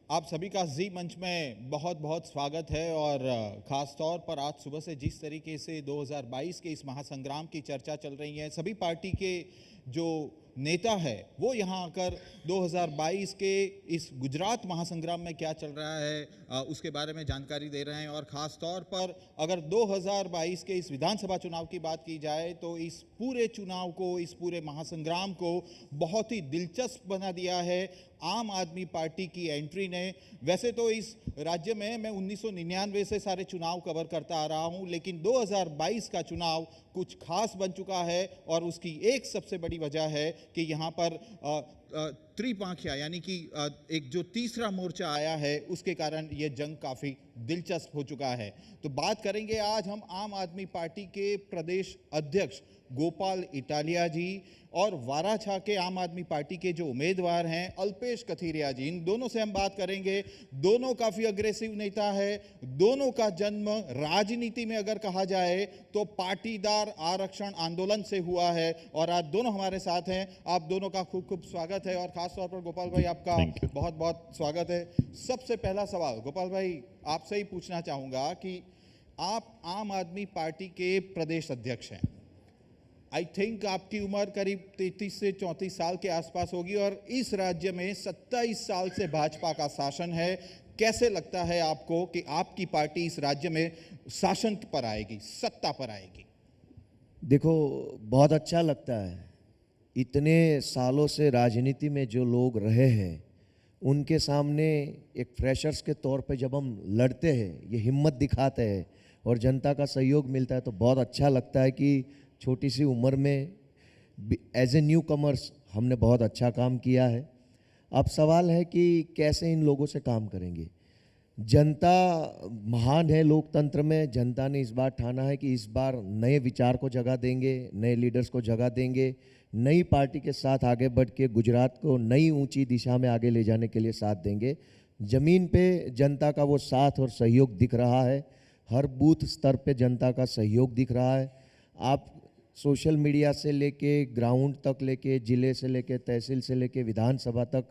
आप सभी का जी मंच में बहुत बहुत स्वागत है और ख़ास तौर पर आज सुबह से जिस तरीके से 2022 के इस महासंग्राम की चर्चा चल रही है, सभी पार्टी के जो नेता है वो यहाँ आकर 2022 के इस गुजरात महासंग्राम में क्या चल रहा है उसके बारे में जानकारी दे रहे हैं। और ख़ास तौर पर अगर 2022 के इस विधानसभा चुनाव की बात की जाए तो इस पूरे चुनाव को, इस पूरे महासंग्राम को बहुत ही दिलचस्प बना दिया है आम आदमी पार्टी की एंट्री ने। वैसे तो इस राज्य में मैं 1999 से सारे चुनाव कवर करता आ रहा हूं, लेकिन 2022 का चुनाव कुछ खास बन चुका है और उसकी एक सबसे बड़ी वजह है कि यहाँ पर त्रिपांखिया यानी कि एक जो तीसरा मोर्चा आया है उसके कारण ये जंग काफ़ी दिलचस्प हो चुका है। तो बात करेंगे आज हम आम आदमी पार्टी के प्रदेश अध्यक्ष गोपाल इटालिया जी और वाराछा के आम आदमी पार्टी के जो उम्मीदवार हैं अल्पेश कथीरिया जी, इन दोनों से हम बात करेंगे। दोनों काफ़ी अग्रेसिव नेता है, दोनों का जन्म राजनीति में अगर कहा जाए तो पाटीदार आरक्षण आंदोलन से हुआ है और आज दोनों हमारे साथ हैं। आप दोनों का खूब खूब स्वागत है और खास तौर पर गोपाल भाई आपका बहुत बहुत स्वागत है। सबसे पहला सवाल गोपाल भाई आपसे ही पूछना चाहूँगा कि आप आम आदमी पार्टी के प्रदेश अध्यक्ष हैं। आई थिंक आपकी उम्र करीब 33 से 34 साल के आसपास होगी और इस राज्य में 27 साल से भाजपा का शासन है। कैसे लगता है आपको कि आपकी पार्टी इस राज्य में शासन पर आएगी, सत्ता पर आएगी? देखो, बहुत अच्छा लगता है। इतने सालों से राजनीति में जो लोग रहे हैं उनके सामने एक फ्रेशर्स के तौर पे जब हम लड़ते हैं, ये हिम्मत दिखाते हैं और जनता का सहयोग मिलता है तो बहुत अच्छा लगता है कि छोटी सी उम्र में एज ए न्यू कमर्स हमने बहुत अच्छा काम किया है। अब सवाल है कि कैसे इन लोगों से काम करेंगे। जनता महान है लोकतंत्र में। जनता ने इस बार ठाना है कि इस बार नए विचार को जगह देंगे, नए लीडर्स को जगह देंगे, नई पार्टी के साथ आगे बढ़ के गुजरात को नई ऊंची दिशा में आगे ले जाने के लिए साथ देंगे। ज़मीन पे जनता का वो साथ और सहयोग दिख रहा है। हर बूथ स्तर पे जनता का सहयोग दिख रहा है। आप सोशल मीडिया से लेके ग्राउंड तक लेके, ज़िले से लेके तहसील से लेके विधानसभा तक,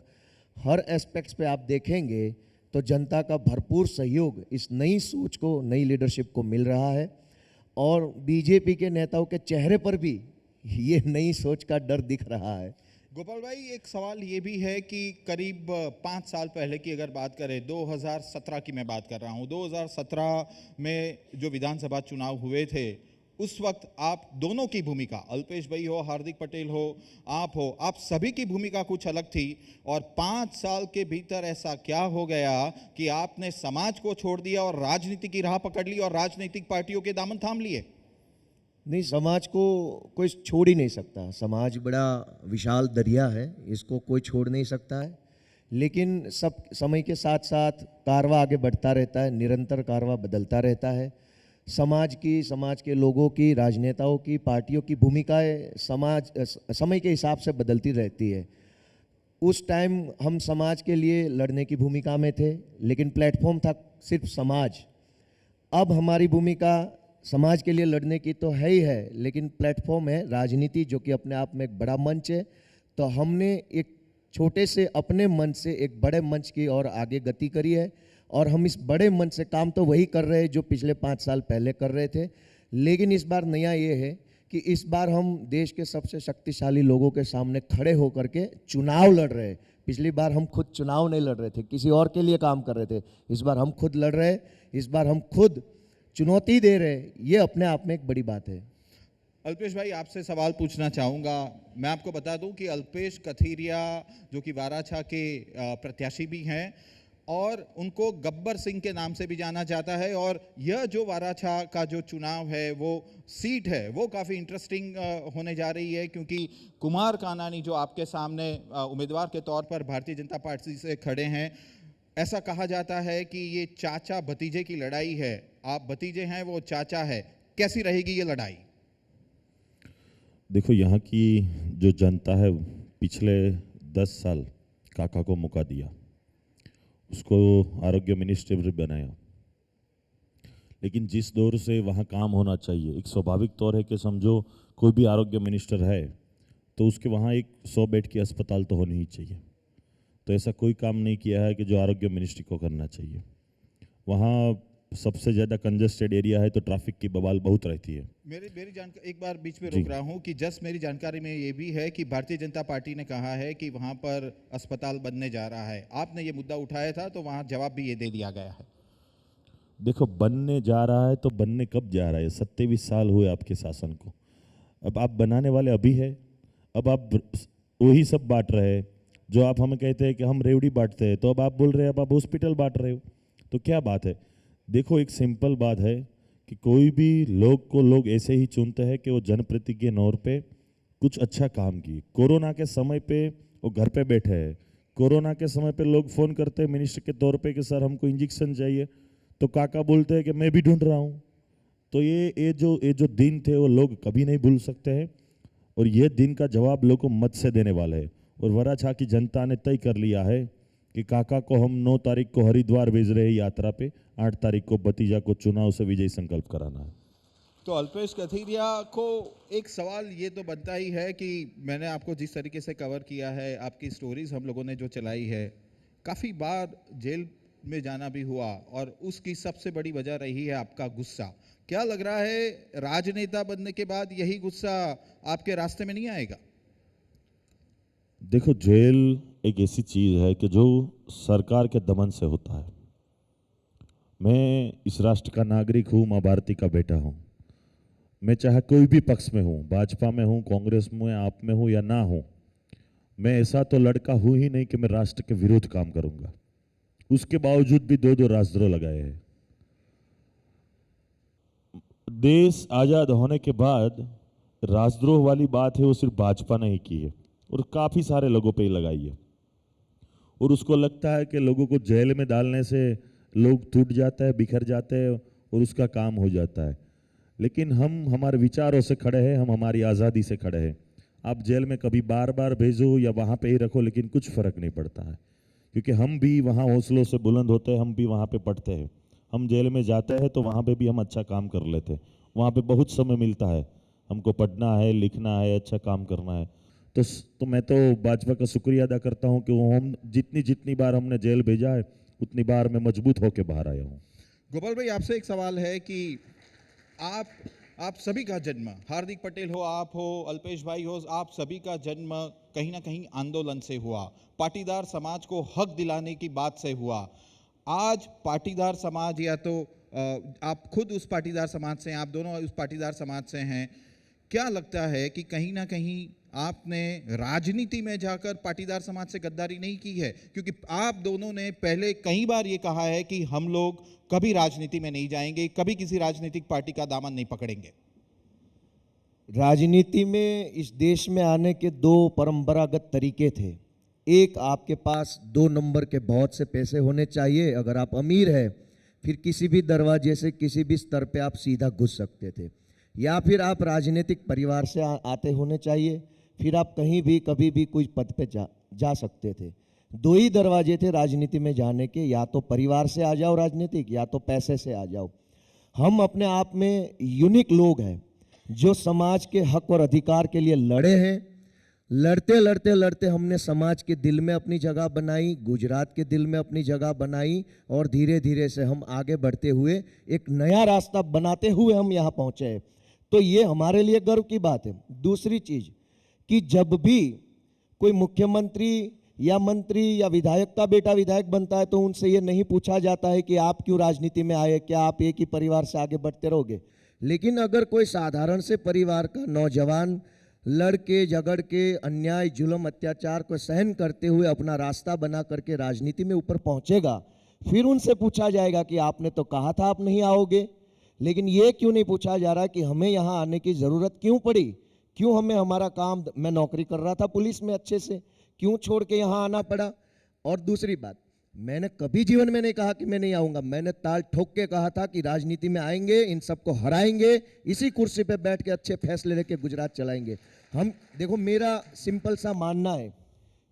हर एस्पेक्ट्स पे आप देखेंगे तो जनता का भरपूर सहयोग इस नई सोच को, नई लीडरशिप को मिल रहा है। और बीजेपी के नेताओं के चेहरे पर भी ये नई सोच का डर दिख रहा है। गोपाल भाई एक सवाल ये भी है कि करीब 5 साल पहले की अगर बात करें, 2017 की मैं बात कर रहा हूँ, 2017 में जो विधानसभा चुनाव हुए थे उस वक्त आप दोनों की भूमिका, अल्पेश भाई हो, हार्दिक पटेल हो, आप सभी की भूमिका कुछ अलग थी। और 5 साल के भीतर ऐसा क्या हो गया कि आपने समाज को छोड़ दिया और राजनीति की राह पकड़ ली और राजनीतिक पार्टियों के दामन थाम लिए? नहीं, समाज को कोई छोड़ ही नहीं सकता। समाज बड़ा विशाल दरिया है, इसको कोई छोड़ नहीं सकता है। लेकिन सब समय के साथ साथ कारवा आगे बढ़ता रहता है, निरंतर कारवा बदलता रहता है। समाज के लोगों की, राजनेताओं की, पार्टियों की भूमिकाएं समय के हिसाब से बदलती रहती है। उस टाइम हम समाज के लिए लड़ने की भूमिका में थे, लेकिन प्लेटफॉर्म था सिर्फ समाज। अब हमारी भूमिका समाज के लिए लड़ने की तो है ही है, लेकिन प्लेटफॉर्म है राजनीति, जो कि अपने आप में एक बड़ा मंच है। तो हमने एक छोटे से अपने मंच से एक बड़े मंच की ओर आगे गति करी है और हम इस बड़े मंच से काम तो वही कर रहे हैं जो पिछले 5 साल पहले कर रहे थे। लेकिन इस बार नया ये है कि इस बार हम देश के सबसे शक्तिशाली लोगों के सामने खड़े होकर के चुनाव लड़ रहे हैं। पिछली बार हम खुद चुनाव नहीं लड़ रहे थे, किसी और के लिए काम कर रहे थे। इस बार हम खुद लड़ रहे हैं, इस बार हम खुद चुनौती दे रहे हैं। ये अपने आप में एक बड़ी बात है। अल्पेश भाई आपसे सवाल पूछना चाहूँगा। मैं आपको बता दूं कि अल्पेश कथीरिया जो कि वाराछा के प्रत्याशी भी हैं और उनको गब्बर सिंह के नाम से भी जाना जाता है। और यह जो वाराछा का जो चुनाव है, वो सीट है, वो काफ़ी इंटरेस्टिंग होने जा रही है क्योंकि कुमार कानानी जो आपके सामने उम्मीदवार के तौर पर भारतीय जनता पार्टी से खड़े हैं, ऐसा कहा जाता है कि ये चाचा भतीजे की लड़ाई है। आप भतीजे हैं, वो चाचा है। कैसी रहेगी ये लड़ाई? देखो, यहाँ की जो जनता है पिछले 10 साल काका को मौका दिया, उसको आरोग्य मिनिस्टर भी बनाया, लेकिन जिस दौर से वहाँ काम होना चाहिए, एक स्वाभाविक तौर है कि समझो कोई भी आरोग्य मिनिस्टर है तो उसके वहाँ एक 100 बेड की अस्पताल तो होनी ही चाहिए। तो ऐसा कोई काम नहीं किया है कि जो आरोग्य मिनिस्ट्री को करना चाहिए। वहाँ सबसे ज़्यादा कंजेस्टेड एरिया है तो ट्रैफिक की बवाल बहुत रहती है। मेरी जानकारी एक बार बीच में जी। रोक रहा हूं कि जस्ट मेरी जानकारी में ये भी है कि भारतीय जनता पार्टी ने कहा है कि वहां पर अस्पताल बनने जा रहा है। आपने ये मुद्दा उठाया था तो वहां जवाब भी ये दे दिया गया है। देखो, बनने जा रहा है तो बनने कब जा रहा है? 27 साल हुए आपके शासन को। अब आप बनाने वाले अभी है। अब आप वही सब बांट रहे हैं जो आप हमें कहते हैं कि हम रेवड़ी बांटते हैं, तो अब आप बोल रहे हैं अब आप हॉस्पिटल बांट रहे हो, तो क्या बात है? देखो, एक सिंपल बात है कि कोई भी लोग को लोग ऐसे ही चुनते हैं कि वो जनप्रतिनिधि के नौर पे कुछ अच्छा काम किए। कोरोना के समय पे वो घर पे बैठे हैं। कोरोना के समय पे लोग फ़ोन करते हैं मिनिस्टर के तौर पे कि सर हमको इंजेक्शन चाहिए, तो काका बोलते हैं कि मैं भी ढूंढ रहा हूँ। तो ये जो दिन थे वो लोग कभी नहीं भूल सकते हैं, और ये दिन का जवाब लोग को मत से देने वाले हैं। और वराछा की जनता ने तय कर लिया है कि काका को हम 9 तारीख को हरिद्वार भेज रहे हैं यात्रा पे, 8 तारीख को भतीजा को चुनाव से विजयी संकल्प कराना है। तो अल्पेश कथीरिया को एक सवाल ये तो बनता ही है कि मैंने आपको जिस तरीके से कवर किया है, आपकी स्टोरीज हम लोगों ने जो चलाई है, काफ़ी बार जेल में जाना भी हुआ और उसकी सबसे बड़ी वजह रही है आपका गुस्सा। क्या लग रहा है राजनेता बनने के बाद यही गुस्सा आपके रास्ते में नहीं आएगा? देखो, जेल एक ऐसी चीज़ है कि जो सरकार के दमन से होता है। मैं इस राष्ट्र का नागरिक हूँ, माँ भारती का बेटा हूँ। मैं चाहे कोई भी पक्ष में हूँ, भाजपा में हूँ, कांग्रेस में, आप में हूँ या ना हूँ, मैं ऐसा तो लड़का हूँ ही नहीं कि मैं राष्ट्र के विरुद्ध काम करूँगा। उसके बावजूद भी 2 राजद्रोह लगाए हैं। देश आज़ाद होने के बाद राजद्रोह वाली बात है वो सिर्फ भाजपा ने ही की है, और काफ़ी सारे लोगों पे ही लगाई है। और उसको लगता है कि लोगों को जेल में डालने से लोग टूट जाते हैं, बिखर जाते हैं और उसका काम हो जाता है। लेकिन हम हमारे विचारों से खड़े हैं, हम हमारी आज़ादी से खड़े हैं। आप जेल में कभी बार बार भेजो या वहाँ पे ही रखो, लेकिन कुछ फ़र्क नहीं पड़ता है, क्योंकि हम भी वहाँ हौसलों से बुलंद होते हैं, हम भी वहाँ पे पढ़ते हैं। हम जेल में जाते हैं तो वहाँ पे भी हम अच्छा काम कर लेते हैं। वहाँ पे बहुत समय मिलता है, हमको पढ़ना है, लिखना है, अच्छा काम करना है। तो मैं तो भाजपा का शुक्रिया अदा करता हूँ कि वो हम जितनी बार हमने जेल भेजा है उतनी बार मैं मजबूत होकर बाहर आया हूँ। गोपाल भाई, आपसे एक सवाल है कि आप सभी का जन्म, हार्दिक पटेल हो, आप हो, अल्पेश भाई हो, आप सभी का जन्म कहीं ना कहीं आंदोलन से हुआ, पाटीदार समाज को हक दिलाने की बात से हुआ। आज पाटीदार समाज, या तो आप खुद उस पाटीदार समाज से हैं, आप दोनों उस पाटीदार समाज से हैं, क्या लगता है कि कहीं ना कहीं आपने राजनीति में जाकर पाटीदार समाज से गद्दारी नहीं की है? क्योंकि आप दोनों ने पहले कई बार ये कहा है कि हम लोग कभी राजनीति में नहीं जाएंगे, कभी किसी राजनीतिक पार्टी का दामन नहीं पकड़ेंगे। राजनीति में इस देश में आने के 2 परंपरागत तरीके थे। एक, आपके पास 2 नंबर के बहुत से पैसे होने चाहिए, अगर आप अमीर है फिर किसी भी दरवाजे से किसी भी स्तर पे आप सीधा घुस सकते थे, या फिर आप राजनीतिक परिवार से आते होने चाहिए, फिर आप कहीं भी कभी भी कोई पद पे जा सकते थे। 2 ही दरवाजे थे राजनीति में जाने के, या तो परिवार से आ जाओ राजनीतिक, या तो पैसे से आ जाओ। हम अपने आप में यूनिक लोग हैं जो समाज के हक और अधिकार के लिए लड़े हैं। लड़ते लड़ते लड़ते हमने समाज के दिल में अपनी जगह बनाई, गुजरात के दिल में अपनी जगह बनाई, और धीरे धीरे से हम आगे बढ़ते हुए एक नया रास्ता बनाते हुए हम यहाँ पहुँचे हैं। तो ये हमारे लिए गर्व की बात है। दूसरी चीज़ कि जब भी कोई मुख्यमंत्री या मंत्री या विधायक का बेटा विधायक बनता है तो उनसे ये नहीं पूछा जाता है कि आप क्यों राजनीति में आए, क्या आप एक ही परिवार से आगे बढ़ते रहोगे। लेकिन अगर कोई साधारण से परिवार का नौजवान लड़के झगड़ के अन्याय जुल्म अत्याचार को सहन करते हुए अपना रास्ता बना करके राजनीति में ऊपर पहुंचेगा, फिर उनसे पूछा जाएगा कि आपने तो कहा था आप नहीं आओगे। लेकिन ये क्यों नहीं पूछा जा रहा कि हमें यहाँ आने की ज़रूरत क्यों पड़ी, क्यों हमें हमारा काम, मैं नौकरी कर रहा था पुलिस में अच्छे से, क्यों छोड़ के यहाँ आना पड़ा। और दूसरी बात, मैंने कभी जीवन में नहीं कहा कि मैं नहीं आऊँगा, मैंने ताल ठोक के कहा था कि राजनीति में आएंगे, इन सबको हराएंगे, इसी कुर्सी पे बैठ के अच्छे फैसले लेके गुजरात चलाएंगे हम। देखो, मेरा सिंपल सा मानना है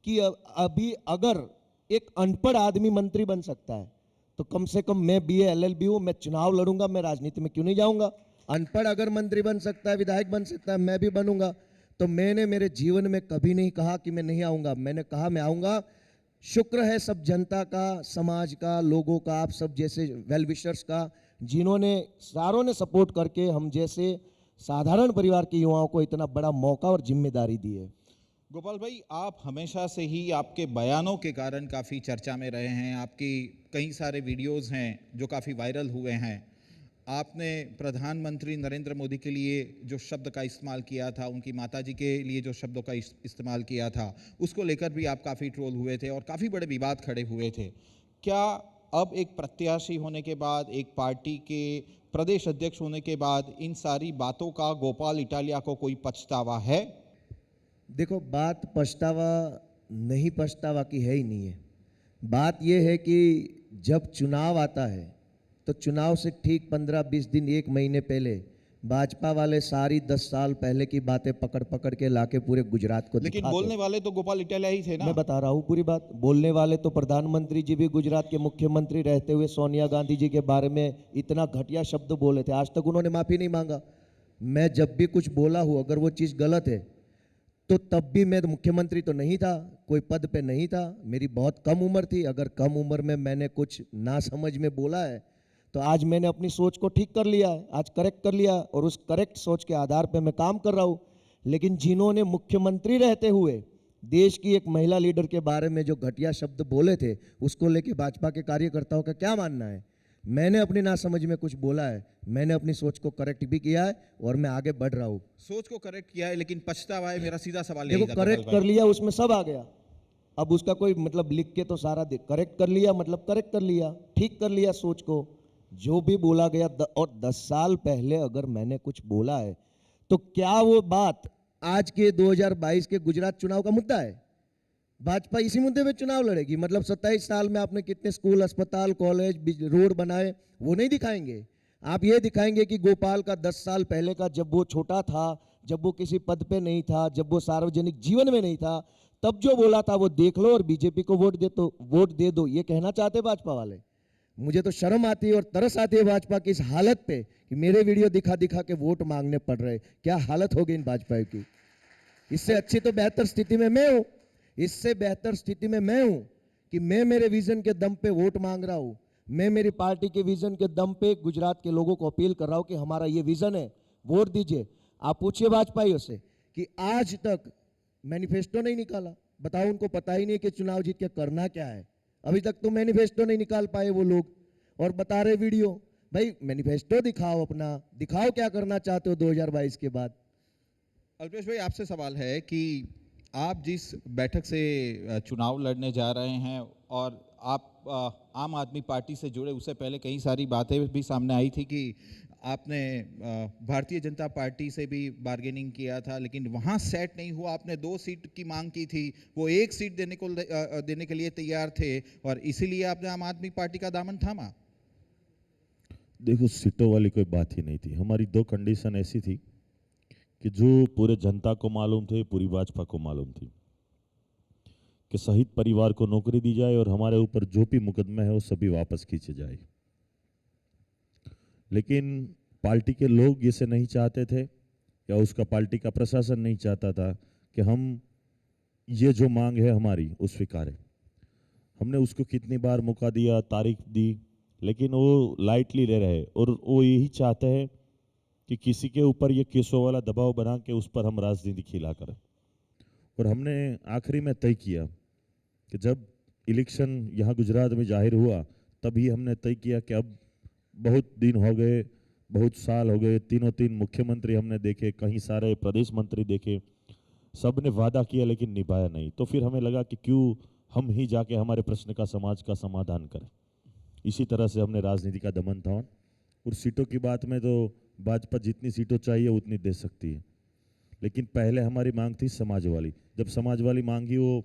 कि अभी अगर एक अनपढ़ आदमी मंत्री बन सकता है तो कम से कम मैं BA LLB हूँ, मैं चुनाव लड़ूंगा, मैं राजनीति में क्यों नहीं जाऊँगा। अनपढ़ अगर मंत्री बन सकता है, विधायक बन सकता है, मैं भी बनूंगा। तो मैंने मेरे जीवन में कभी नहीं कहा कि मैं नहीं आऊँगा, मैंने कहा मैं आऊँगा। शुक्र है सब जनता का, समाज का, लोगों का, आप सब जैसे वेल विशर्स का, जिन्होंने सारों ने सपोर्ट करके हम जैसे साधारण परिवार के युवाओं को इतना बड़ा मौका और जिम्मेदारी दी है। गोपाल भाई, आप हमेशा से ही आपके बयानों के कारण काफ़ी चर्चा में रहे हैं। आपकी कई सारे वीडियोस हैं जो काफ़ी वायरल हुए हैं। आपने प्रधानमंत्री नरेंद्र मोदी के लिए जो शब्द का इस्तेमाल किया था, उनकी माताजी के लिए जो शब्दों का इस्तेमाल किया था, उसको लेकर भी आप काफ़ी ट्रोल हुए थे और काफ़ी बड़े विवाद खड़े हुए थे। क्या अब एक प्रत्याशी होने के बाद, एक पार्टी के प्रदेश अध्यक्ष होने के बाद, इन सारी बातों का गोपाल इटालिया को कोई पछतावा है? देखो, बात पछतावा नहीं, पछतावा की है ही नहीं है। बात यह है कि जब चुनाव आता है तो चुनाव से ठीक 15-20 दिन, एक महीने पहले भाजपा वाले सारी 10 साल पहले की बातें पकड़ पकड़ के लाके पूरे गुजरात को लेकिन दिखाते। बोलने वाले तो गोपाल इटालिया ही थे ना। मैं बता रहा हूँ पूरी बात। बोलने वाले तो प्रधानमंत्री जी भी गुजरात के मुख्यमंत्री रहते हुए सोनिया गांधी जी के बारे में इतना घटिया शब्द बोले थे, आज तक उन्होंने माफी नहीं मांगा। मैं जब भी कुछ बोला हूँ, अगर वो चीज़ गलत है तो तब भी मैं मुख्यमंत्री तो नहीं था, कोई पद पे नहीं था, मेरी बहुत कम उम्र थी। अगर कम उम्र में मैंने कुछ ना समझ में बोला है तो आज मैंने अपनी सोच को ठीक कर लिया है, आज करेक्ट कर लिया, और उस करेक्ट सोच के आधार पे मैं काम कर रहा हूँ। लेकिन जिन्होंने मुख्यमंत्री रहते हुए देश की एक महिला लीडर के बारे में जो घटिया शब्द बोले थे, उसको लेके भाजपा के कार्यकर्ताओं का क्या मानना है? मैंने अपनी नासमझ में कुछ बोला है, मैंने अपनी सोच को करेक्ट भी किया है और मैं आगे बढ़ रहा हूँ। सोच को करेक्ट किया है, लेकिन पछतावा है, मेरा सीधा सवाल देखो, यही था करेक्ट गोपाल कर भाई। लिया, उसमें सब आ गया। अब उसका कोई मतलब लिख के तो सारा करेक्ट कर लिया, मतलब करेक्ट कर लिया, ठीक कर लिया सोच को। जो भी बोला गया और 10 साल पहले अगर मैंने कुछ बोला है तो क्या वो बात आज के 2022 के गुजरात चुनाव का मुद्दा है? भाजपा इसी मुद्दे पे चुनाव लड़ेगी? मतलब 27 साल में आपने कितने स्कूल, अस्पताल, कॉलेज, रोड बनाए, वो नहीं दिखाएंगे? आप ये दिखाएंगे कि गोपाल का 10 साल पहले का, जब वो छोटा था, जब वो किसी पद पे नहीं था, जब वो सार्वजनिक जीवन में नहीं था, तब जो बोला था वो देख लो और बीजेपी को वोट दे दो, ये कहना चाहते भाजपा वाले। मुझे तो शर्म आती है और तरस आती है भाजपा की इस हालत पे कि मेरे वीडियो दिखा दिखा के वोट मांगने पड़ रहे। क्या हालत होगी इन भाजपा की? इससे अच्छी तो बेहतर स्थिति में मैं हूं, इससे बेहतर स्थिति में मैं हूं कि मैं मेरे विजन के दम पे वोट मांग रहा हूं। मैं मेरी पार्टी के विजन के दम पे गुजरात के लोगों को अपील कर रहा हूं कि हमारा ये विजन है, वोट दीजिए। आप पूछिए भाजपाइयों से कि आज तक मैनिफेस्टो नहीं निकाला, बताओ, उनको पता ही नहीं कि चुनाव जीत के करना क्या है। अभी तक तो मैनिफेस्टो नहीं निकाल पाए वो लोग, और बता रहे वीडियो। भाई मैनिफेस्टो दिखाओ, अपना दिखाओ क्या करना चाहते हो 2022 के बाद। अल्पेश भाई, आपसे सवाल है कि आप जिस बैठक से चुनाव लड़ने जा रहे हैं और आप आम आदमी पार्टी से जुड़े, उससे पहले कई सारी बातें भी सामने आई थी कि आपने भारतीय जनता पार्टी से भी बार्गेनिंग किया था, लेकिन वहाँ सेट नहीं हुआ। आपने 2 सीट की मांग की थी, वो 1 सीट देने के लिए तैयार थे और इसीलिए आपने आम आदमी पार्टी का दामन थामा। देखो, सीटों वाली कोई बात ही नहीं थी। हमारी 2 कंडीशन ऐसी थी कि जो पूरे जनता को मालूम थे, पूरी भाजपा को मालूम थी, कि शहीद परिवार को नौकरी दी जाए और हमारे ऊपर जो भी मुकदमे है वो सभी वापस खींचे जाए। लेकिन पार्टी के लोग इसे नहीं चाहते थे, या उसका पार्टी का प्रशासन नहीं चाहता था कि हम ये जो मांग है हमारी वो स्वीकारें। हमने उसको कितनी बार मौका दिया, तारीख दी, लेकिन वो लाइटली ले रहे और वो यही चाहते हैं कि किसी के ऊपर ये केसों वाला दबाव बना के उस पर हम राजनीति खिला करें। और हमने आखिरी में तय किया कि जब इलेक्शन यहाँ गुजरात में जाहिर हुआ, तभी हमने तय किया कि अब बहुत दिन हो गए, बहुत साल हो गए, तीन मुख्यमंत्री हमने देखे, कहीं सारे प्रदेश मंत्री देखे, सब ने वादा किया लेकिन निभाया नहीं। तो फिर हमें लगा कि क्यों हम ही जाके हमारे प्रश्न का, समाज का समाधान करें। इसी तरह से हमने राजनीति का दमन था। और सीटों की बात में तो भाजपा जितनी सीटों चाहिए उतनी दे सकती है, लेकिन पहले हमारी मांग थी समाज वाली। जब समाज वाली मांग ही वो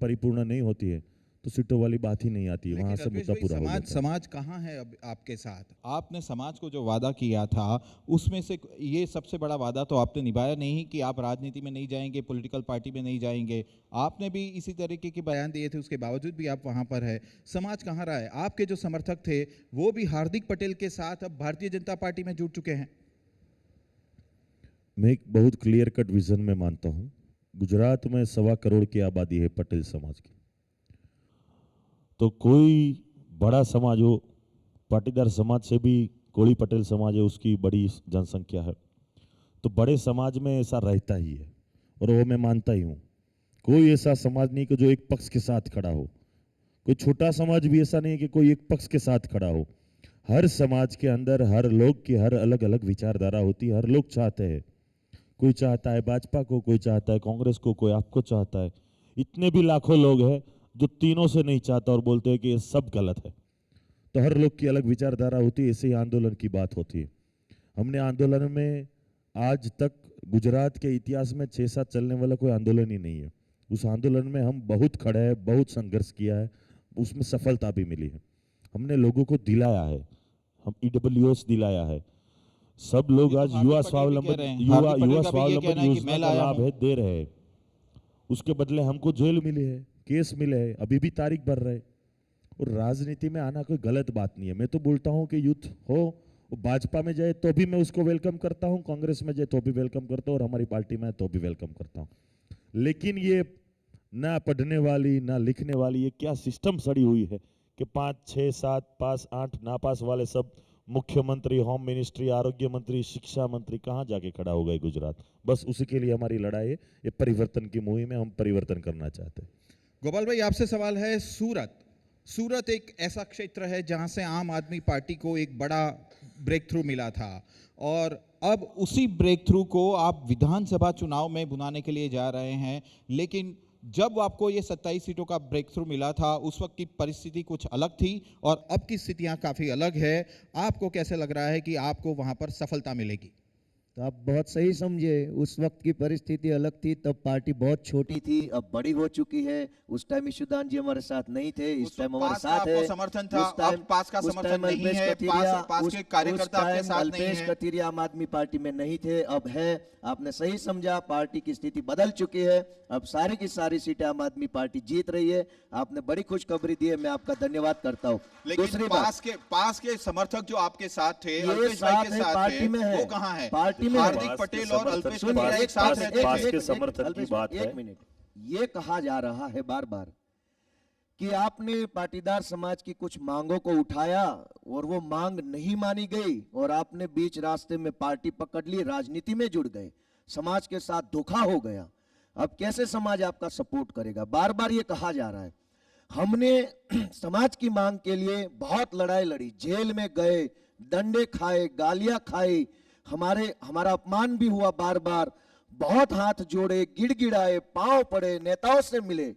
परिपूर्ण नहीं होती है तो सीटों वाली बात ही नहीं आती है, वहां से अल्पेश मुद्दा भाई, पूरा हो जाता है। समाज कहाँ है अब आपके साथ? आपने समाज को जो वादा किया था, उसमें से ये सबसे बड़ा वादा तो आपने निभाया नहीं कि आप राजनीति में नहीं जाएंगे, पॉलिटिकल पार्टी में नहीं जाएंगे। आपने भी इसी तरीके के बयान दिए थे, उसके बावजूद भी आप वहां पर है। समाज कहाँ रहा है? आपके जो समर्थक थे वो भी हार्दिक पटेल के साथ अब भारतीय जनता पार्टी में जुड़ चुके हैं। मैं एक बहुत क्लियर कट विजन में मानता हूँ। गुजरात में 1.25 करोड़ की आबादी है पटेल समाज की। तो कोई बड़ा समाज हो, पाटीदार समाज से भी कोળી पटेल समाज है, उसकी बड़ी जनसंख्या है, तो बड़े समाज में ऐसा रहता ही है और वो मैं मानता ही हूँ। कोई ऐसा समाज नहीं कि जो एक पक्ष के साथ खड़ा हो, कोई छोटा समाज भी ऐसा नहीं है कि कोई एक पक्ष के साथ खड़ा हो। हर समाज के अंदर हर लोग की हर अलग अलग विचारधारा होती है, हर लोग चाहते हैं, कोई चाहता है भाजपा को, कोई चाहता है कांग्रेस को, कोई आपको चाहता है। इतने भी लाखों लोग हैं जो तीनों से नहीं चाहता और बोलते हैं कि ये सब गलत है। तो हर लोग की अलग विचारधारा होती है, ऐसे ही आंदोलन की बात होती है। हमने आंदोलन में आज तक गुजरात के इतिहास में 6-7 चलने वाला कोई आंदोलन ही नहीं है। उस आंदोलन में हम बहुत खड़े हैं, बहुत संघर्ष किया है, उसमें सफलता भी मिली है। हमने लोगों को दिलाया है, हम ईडब्ल्यूएस दिलाया है। सब लोग आज युवा स्वावलंबन योजना का लाभ है दे रहे हैं। उसके बदले हमको जेल मिली है, केस मिले हैं, अभी भी तारीख भर रहे। और राजनीति में आना कोई गलत बात नहीं है। मैं तो बोलता हूँ कि यूथ हो, भाजपा में जाए तो भी मैं उसको वेलकम करता हूँ, कांग्रेस में जाए तो भी वेलकम करता हूँ, और हमारी पार्टी में तो भी वेलकम करता हूँ। लेकिन ये ना पढ़ने वाली ना लिखने वाली ये क्या सिस्टम सड़ी हुई है कि 5, 6, 7 पास 8 ना पास वाले सब मुख्यमंत्री, होम मिनिस्ट्री, आरोग्य मंत्री, शिक्षा मंत्री कहाँ जाके खड़ा हो गए गुजरात। बस उसी के लिए हमारी लड़ाई है, ये परिवर्तन की मुहिम में हम परिवर्तन करना चाहते हैं। गोपाल भाई, आपसे सवाल है, सूरत एक ऐसा क्षेत्र है जहां से आम आदमी पार्टी को एक बड़ा ब्रेक थ्रू मिला था, और अब उसी ब्रेक थ्रू को आप विधानसभा चुनाव में बुलाने के लिए जा रहे हैं। लेकिन जब आपको ये 27 सीटों का ब्रेक थ्रू मिला था, उस वक्त की परिस्थिति कुछ अलग थी और अब की स्थितियां काफी अलग है। आपको कैसे लग रहा है कि आपको वहां पर सफलता मिलेगी? तो आप बहुत सही समझे, उस वक्त की परिस्थिति अलग थी, तब पार्टी बहुत छोटी थी, अब बड़ी हो चुकी है। उस टाइम ईशुदान जी हमारे साथ नहीं थे, इस टाइम हमारे साथ है। समर्थन था, अब पास का समर्थन नहीं है, पास के कार्यकर्ता आपके साथ नहीं है। अल्पेश कथीरिया आम आदमी पार्टी में नहीं थे, अब है। आपने सही समझा, पार्टी की स्थिति बदल चुकी है, अब सारी की सारी सीटें आम आदमी पार्टी जीत रही है। आपने बड़ी खुशखबरी दी है, मैं आपका धन्यवाद करता हूँ। लेकिन पास के समर्थक जो आपके साथ थे, अल्पेश भाई के साथ पार्टी में है, वो कहाँ है? पार्टी में हार्दिक पटेल और अल्पेश कथीरिया एक साथ रहते थे। एक मिनट, ये कहा जा रहा है बार बार कि आपने पाटीदार समाज की कुछ मांगों को उठाया और वो मांग नहीं मानी गई और आपने बीच रास्ते में पार्टी पकड़ ली, राजनीति में जुड़ गए, समाज के साथ धोखा हो गया। अब कैसे समाज आपका सपोर्ट करेगा? बार बार ये कहा जा रहा है। हमने समाज की मांग के लिए बहुत लड़ाई लड़ी, जेल में गए, डंडे खाए, गालियां खाई, हमारा अपमान भी हुआ, बार बार बहुत हाथ जोड़े, गिड़गिड़ाए, पांव पड़े, नेताओं से मिले,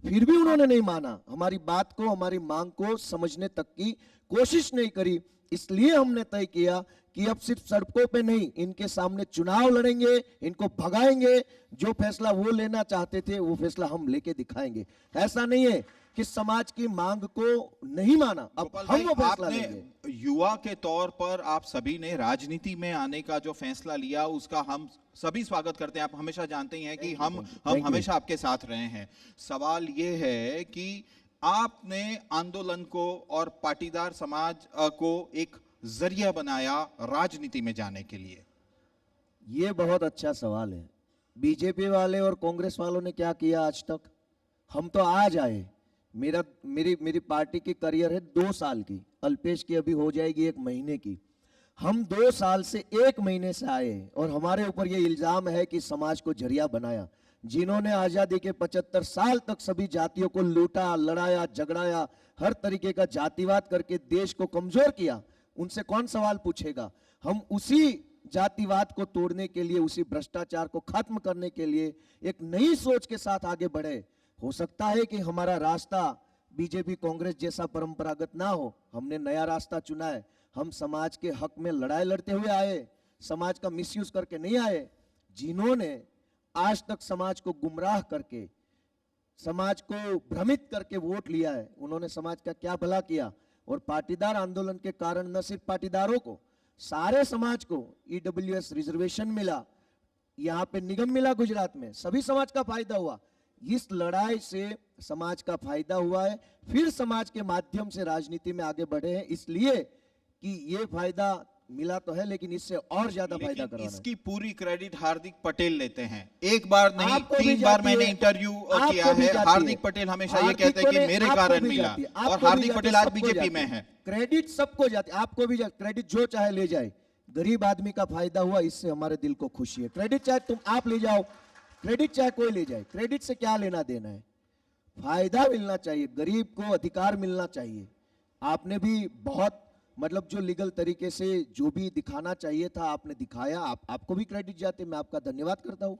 फिर भी उन्होंने नहीं माना। हमारी बात को, हमारी मांग को समझने तक की कोशिश नहीं करी। इसलिए हमने तय किया कि अब सिर्फ सड़कों पे नहीं, इनके सामने चुनाव लड़ेंगे, इनको भगाएंगे। जो फैसला वो लेना चाहते थे वो फैसला हम लेके दिखाएंगे। ऐसा नहीं है कि समाज की मांग को नहीं माना, अब हम वो फैसला लेंगे। युवा के तौर पर आप सभी ने राजनीति में आने का जो फैसला लिया, उसका हम सभी स्वागत करते हैं। आप हमेशा जानते हैं कि हम हमेशा आपके साथ रहे हैं। सवाल ये है कि आपने आंदोलन को और पाटीदार समाज को एक जरिया बनाया राजनीति में जाने के लिए। ये बहुत अच्छा सवाल है। बीजेपी वाले और कांग्रेस वालों ने क्या किया आज तक? हम तो आज आए। मेरी पार्टी की करियर है 2 साल की, अल्पेश की अभी हो जाएगी 1 महीने की। हम 2 साल से 1 महीने से आए और हमारे ऊपर ये इल्जाम है कि समाज को जरिया बनाया। जिन्होंने आजादी के 75 साल तक सभी जातियों को लूटा, लड़ाया, झगड़ाया, हर तरीके का जातिवाद करके देश को कमजोर किया, उनसे कौन सवाल पूछेगा? हम उसी जातिवाद को तोड़ने के लिए, उसी भ्रष्टाचार को खत्म करने के लिए एक नई सोच के साथ आगे बढ़े। हो सकता है कि हमारा रास्ता बीजेपी कांग्रेस जैसा परंपरागत ना हो, हमने नया रास्ता चुना है। हम समाज के हक में लड़ाई लड़ते हुए आए, समाज का मिसयूज करके नहीं आए। जिन्होंने आज तक समाज को गुमराह करके, समाज को भ्रमित करके वोट लिया है, उन्होंने समाज का क्या भला किया? और पाटीदार आंदोलन के कारण न सिर्फ पाटीदारों को, सारे समाज को ईडब्ल्यूएस रिजर्वेशन मिला, यहाँ पे निगम मिला गुजरात में, सभी समाज का फायदा हुआ। इस लड़ाई से समाज का फायदा हुआ है, फिर समाज के माध्यम से राजनीति में आगे बढ़े हैं, इसलिए कि ये फायदा मिला तो है, लेकिन इससे और ज्यादा फायदा लेकिन करवाना है। इसकी पूरी क्रेडिट हार्दिक पटेल लेते हैं। एक बार नहीं, आपको भी 3 बार जाती मैंने है, इंटरव्यू आपको किया भी है। जाती हार्दिक है। पटेल हमेशा ये हार्दिक कहते हैं कि को मेरे आपको कारण भी मिला, जाती है, और आपको भी हार्दिक जाती है, पटेल आज सबको बीजेपी जाती में है। क्रेडिट सबको जाती है, आपको भी जाती, क्रेडिट जो चाहे ले जाए। गरीब आदमी का फायदा हुआ, इससे हमारे दिल को खुशी है। क्रेडिट चाहे तुम आप ले जाओ, क्रेडिट चाहे कोई ले जाए, क्रेडिट से क्या लेना देना है। फायदा मिलना चाहिए, गरीब को अधिकार मिलना चाहिए। आपने भी बहुत मतलब जो लीगल तरीके से जो भी दिखाना चाहिए था आपने दिखाया, आपको भी क्रेडिट जाते, मैं आपका धन्यवाद करता हूं।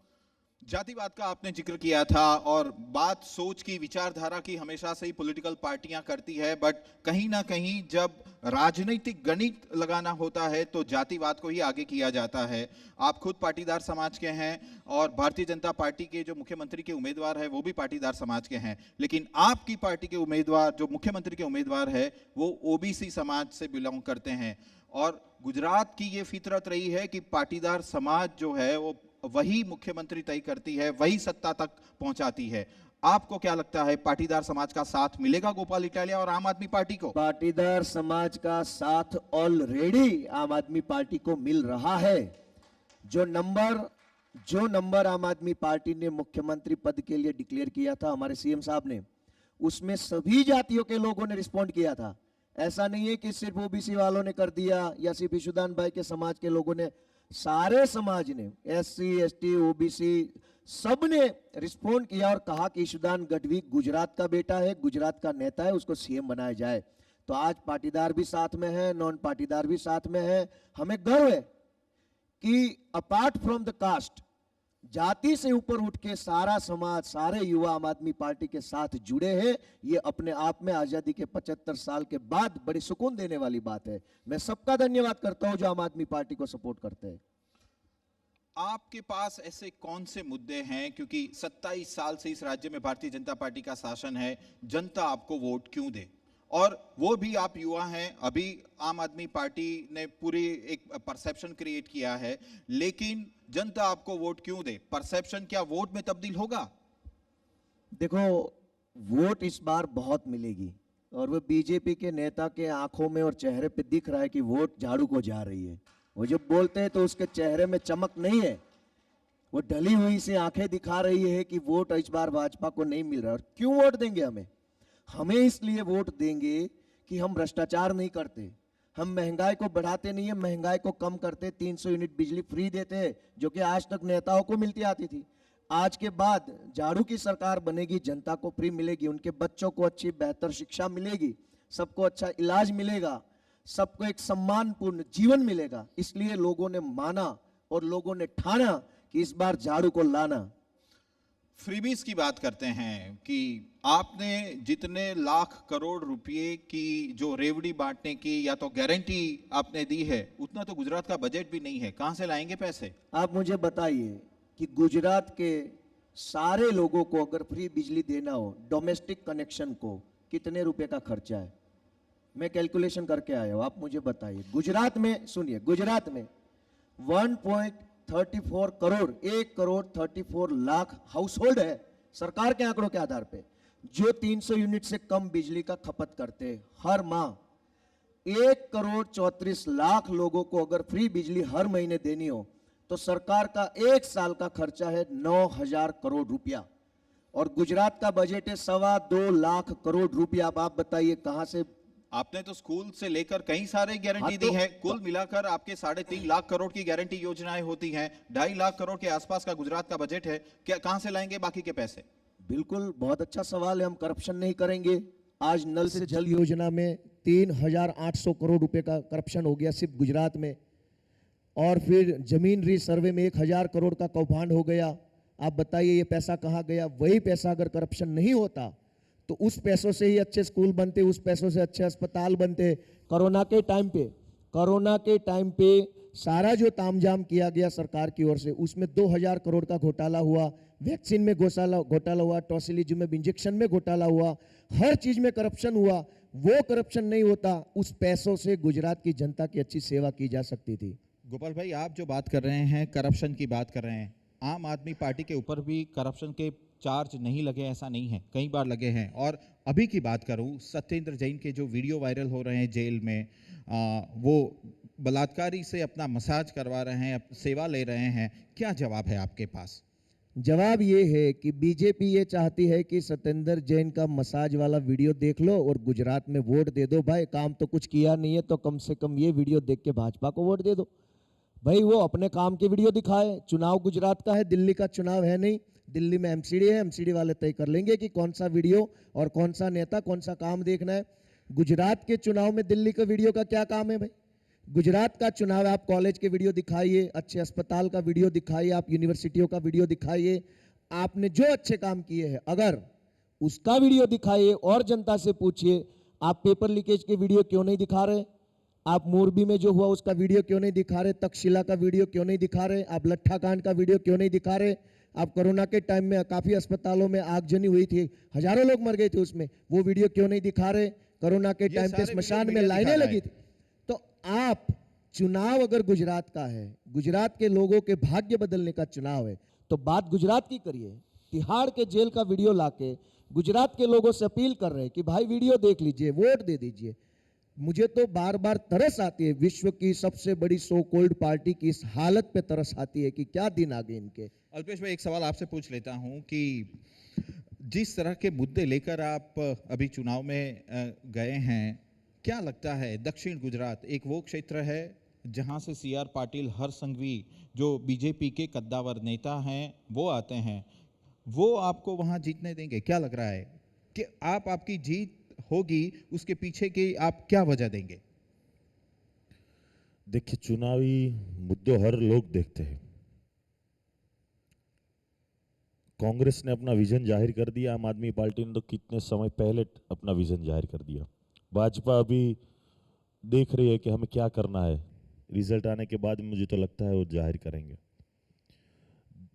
जातिवाद का आपने जिक्र किया था, और बात सोच की, विचारधारा की हमेशा से ही पॉलिटिकल पार्टियां करती है, बट कहीं ना कहीं जब राजनीतिक गणित लगाना होता है तो जातिवाद को ही आगे किया जाता है। आप खुद पाटीदार समाज के हैं, और भारतीय जनता पार्टी के जो मुख्यमंत्री के उम्मीदवार है वो भी पाटीदार समाज के हैं, लेकिन आपकी पार्टी के उम्मीदवार, जो मुख्यमंत्री के उम्मीदवार है, वो ओबीसी समाज से बिलोंग करते हैं। और गुजरात की ये फितरत रही है कि पाटीदार समाज जो है वो वही मुख्यमंत्री तय करती है, वही सत्ता तक पहुंचाती है। आपको क्या लगता है, पाटीदार समाज का साथ मिलेगा गोपाल इटालिया और आम आदमी पार्टी को? पाटीदार समाज का साथ ऑलरेडी आम आदमी पार्टी को मिल रहा है। जो नंबर आम आदमी पार्टी ने मुख्यमंत्री पद के लिए डिक्लेयर किया था हमारे सीएम साहब ने, उसमें सभी जातियों के लोगों ने रिस्पॉन्ड किया था। ऐसा नहीं है कि सिर्फ ओबीसी वालों ने कर दिया या सिर्फ ईशुदान भाई के समाज के लोगों ने, सारे समाज ने, एससी एसटी ओबीसी सब ने रिस्पॉन्ड किया और कहा कि ईशुदान गढ़वी गुजरात का बेटा है, गुजरात का नेता है, उसको सीएम बनाया जाए। तो आज पाटीदार भी साथ में है, नॉन पाटीदार भी साथ में है। हमें गर्व है कि अपार्ट फ्रॉम द कास्ट, जाति से ऊपर उठ के सारा समाज, सारे युवा आम आदमी पार्टी के साथ जुड़े हैं। ये अपने आप में आजादी के 75 साल के बाद बड़ी सुकून देने वाली बात है। मैं सबका धन्यवाद करता हूं जो आम आदमी पार्टी को सपोर्ट करते हैं। आपके पास ऐसे कौन से मुद्दे हैं, क्योंकि 27 साल से इस राज्य में भारतीय जनता पार्टी का शासन है, जनता आपको वोट क्यों दे? और वो भी आप युवा हैं, अभी आम आदमी पार्टी ने पूरी एक परसेप्शन क्रिएट किया है, लेकिन जनता आपको वोट क्यों दे? परसेप्शन क्या वोट में तब्दील होगा? देखो, वोट इस बार बहुत मिलेगी, और वो बीजेपी के नेता के आंखों में और चेहरे पे दिख रहा है कि वोट झाड़ू को जा रही है। वो जब बोलते हैं तो उसके चेहरे में चमक नहीं है, वो ढली हुई सी आंखें दिखा रही है कि वोट इस बार भाजपा को नहीं मिल रहा। और क्यों वोट देंगे हमें इसलिए वोट देंगे कि हम भ्रष्टाचार नहीं करते, हम महंगाई को बढ़ाते नहीं है, महंगाई को कम करते, 300 यूनिट बिजली फ्री देते हैं, जो कि आज तक नेताओं को मिलती आती थी। आज के बाद झाड़ू की सरकार बनेगी, जनता को फ्री मिलेगी, उनके बच्चों को अच्छी बेहतर शिक्षा मिलेगी, सबको अच्छा इलाज मिलेगा, सबको एक सम्मानपूर्ण जीवन मिलेगा। इसलिए लोगों ने माना और लोगों ने ठाना कि इस बार झाड़ू को लाना। फ्रीबीज की बात करते हैं कि आपने जितने लाख करोड़ रुपए की जो रेवड़ी बांटने की या तो गारंटी आपने दी है, उतना तो गुजरात का बजट भी नहीं है। कहां से लाएंगे पैसे? आप मुझे बताइए कि गुजरात के सारे लोगों को अगर फ्री बिजली देना हो, डोमेस्टिक कनेक्शन को, कितने रुपए का खर्चा है? मैं कैलकुलेशन करके आया हूं, आप मुझे बताइए। गुजरात में, सुनिए, गुजरात में 1.34 करोड़, 1.34 करोड़ हाउस होल्ड है सरकार के आंकड़ों के आधार पे, जो 300 यूनिट से कम बिजली का खपत करते हैं हर माह। 1.34 करोड़ लोगों को अगर फ्री बिजली हर महीने देनी हो तो सरकार का एक साल का खर्चा है 9,000 करोड़ रुपया, और गुजरात का बजट है 2.25 लाख करोड़ रुपया। अब आप बताइए कहां से? आपने तो स्कूल से लेकर कई सारे गारंटी दी है, कुल मिलाकर आपके 3.5 लाख करोड़ की गारंटी योजनाएं होती हैं, 2.5 लाख करोड़ के आसपास का गुजरात का बजट है। क्या कहां से लाएंगे बाकी के पैसे? बिल्कुल, बहुत अच्छा सवाल है। हम करप्शन नहीं करेंगे। आज नल से जल योजना में 3,800 करोड़ रुपए का करप्शन हो गया सिर्फ गुजरात में, और फिर जमीन री सर्वे में 1,000 करोड़ का कौभांड हो गया। आप बताइए ये पैसा कहाँ गया? वही पैसा अगर करप्शन नहीं होता तो उस पैसों से ही अच्छे स्कूल बनते, उस पैसों से अच्छे अस्पताल बनते। कोरोना के टाइम पे सारा जो तामझाम किया गया सरकार की ओर से, उसमें 2,000 करोड़ का घोटाला हुआ, वैक्सीन में घोटाला हुआ, टॉसिलिजुमेब इंजेक्शन में घोटाला हुआ, हर चीज में करप्शन हुआ। वो करप्शन नहीं होता, उस पैसों से गुजरात की जनता की अच्छी सेवा की जा सकती थी। गोपाल भाई, आप जो बात कर रहे हैं, करप्शन की बात कर रहे हैं, आम आदमी पार्टी के ऊपर भी करप्शन के चार्ज नहीं लगे ऐसा नहीं है, कई बार लगे हैं। और अभी की बात करूं, सत्येंद्र जैन के जो वीडियो वायरल हो रहे हैं जेल में, वो बलात्कारी से अपना मसाज करवा रहे हैं, सेवा ले रहे हैं, क्या जवाब है आपके पास? जवाब ये है कि बीजेपी ये चाहती है कि सत्येंद्र जैन का मसाज वाला वीडियो देख लो और गुजरात में वोट दे दो। भाई काम तो कुछ किया नहीं है तो कम से कम ये वीडियो देख के भाजपा को वोट दे दो। भाई वो अपने काम की वीडियो दिखाए। चुनाव गुजरात का है, दिल्ली का चुनाव है नहीं। दिल्ली में एमसीडी है, एमसीडी वाले तय कर लेंगे कि कौन सा वीडियो और कौन सा नेता कौन सा काम देखना है। गुजरात के चुनाव में दिल्ली का वीडियो का क्या काम है भाई? गुजरात का चुनाव आप कॉलेज के वीडियो दिखाइए, अच्छे अस्पताल का वीडियो दिखाइए, आप यूनिवर्सिटियों का वीडियो दिखाइए, आपने जो अच्छे काम किए हैं अगर उसका वीडियो दिखाइए और जनता से पूछिए आप पेपर लीकेज के वीडियो क्यों नहीं दिखा रहे, आप मोरबी में जो हुआ उसका वीडियो क्यों नहीं दिखा रहे, तक्षशिला का वीडियो क्यों नहीं दिखा रहे, आप लट्ठा कांड का वीडियो क्यों नहीं दिखा रहे, आप कोरोना के टाइम में काफी अस्पतालों में आगजनी हुई थी, हजारों लोग मर गए थे उसमें, वो वीडियो क्यों नहीं दिखा रहे, कोरोना के टाइम पे स्मशान में लाइनें लगी थी। तो आप चुनाव अगर गुजरात का है, गुजरात के लोगों के भाग्य बदलने का चुनाव है, तो बात गुजरात की करिए। तिहाड़ के जेल का वीडियो लाके गुजरात के लोगों से अपील कर रहे हैं कि भाई वीडियो देख लीजिए, वोट दे दीजिए। मुझे तो बार बार तरस आती है, विश्व की सबसे बड़ी सो कोल्ड पार्टी की इस हालत पे तरस आती है कि क्या दिन आ गए इनके। अल्पेश भाई, एक सवाल आपसे पूछ लेता हूं कि जिस तरह के मुद्दे लेकर आप अभी चुनाव में गए हैं, क्या लगता है दक्षिण गुजरात एक वो क्षेत्र है जहां से सी आर पाटिल, हर संघवी जो बीजेपी के कद्दावर नेता हैं वो आते हैं, वो आपको वहां जीतने देंगे? क्या लग रहा है कि आपकी जीत होगी, उसके पीछे की आप क्या वजह देंगे? देखिए, चुनावी मुद्दों हर लोग देखते हैं। कांग्रेस ने अपना विजन जाहिर कर दिया, आम आदमी पार्टी ने तो कितने समय पहले अपना विजन जाहिर कर दिया। भाजपा अभी देख रही है कि हमें क्या करना है, रिजल्ट आने के बाद मुझे तो लगता है वो जाहिर करेंगे।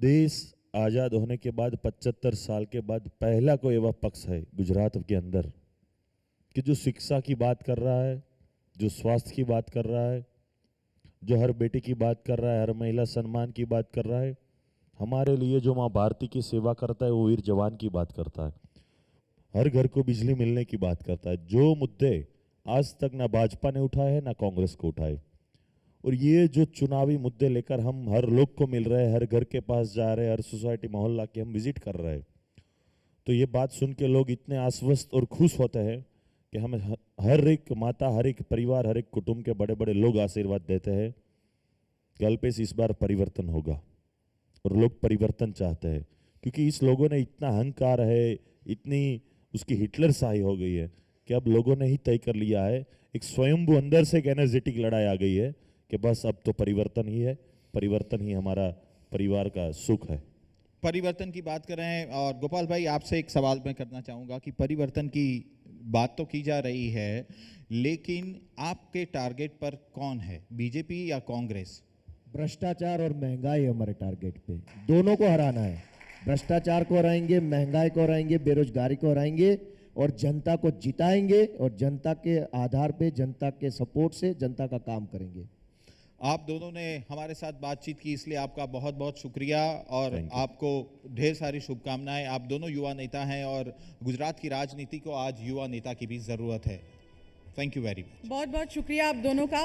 देश आज़ाद होने के बाद 75 साल के बाद पहला कोई वह पक्ष है गुजरात के अंदर कि जो शिक्षा की बात कर रहा है, जो स्वास्थ्य की बात कर रहा है, जो हर बेटे की बात कर रहा है, हर महिला सम्मान की बात कर रहा है, हमारे लिए जो माँ भारती की सेवा करता है वो वीर जवान की बात करता है, हर घर को बिजली मिलने की बात करता है। जो मुद्दे आज तक ना भाजपा ने उठाए हैं ना कांग्रेस को उठाए, और ये जो चुनावी मुद्दे लेकर हम हर लोग को मिल रहे हैं, हर घर के पास जा रहे हैं, हर सोसाइटी मोहल्ला के हम विजिट कर रहे हैं, तो ये बात सुन के लोग इतने आश्वस्त और खुश होते हैं कि हमें हर एक माता, हर एक परिवार, हर एक कुटुंब के बड़े बड़े लोग आशीर्वाद देते हैं कि अल्पेश इस बार परिवर्तन होगा। और लोग परिवर्तन चाहते हैं क्योंकि इस लोगों ने इतना अहंकार है, इतनी उसकी हिटलर शाही हो गई है कि अब लोगों ने ही तय कर लिया है, एक स्वयंभू अंदर से एक एनर्जेटिक लड़ाई आ गई है कि बस अब तो परिवर्तन ही है, परिवर्तन ही हमारा परिवार का सुख है। परिवर्तन की बात कर रहे हैं, और गोपाल भाई आपसे एक सवाल मैं करना चाहूँगा कि परिवर्तन की बात तो की जा रही है, लेकिन आपके टारगेट पर कौन है, बीजेपी या कांग्रेस? भ्रष्टाचार और महंगाई हमारे टारगेट पे, दोनों को हराना है। भ्रष्टाचार को हराएंगे, महंगाई को हराएंगे, बेरोजगारी को हराएंगे और जनता को जिताएंगे और जनता के आधार पे, जनता के सपोर्ट से जनता का काम करेंगे। आप दोनों ने हमारे साथ बातचीत की, इसलिए आपका बहुत बहुत शुक्रिया और आपको ढेर सारी शुभकामनाएं। आप दोनों युवा नेता हैं और गुजरात की राजनीति को आज युवा नेता की भी ज़रूरत है। Thank you very much. बहुत बहुत शुक्रिया आप दोनों का।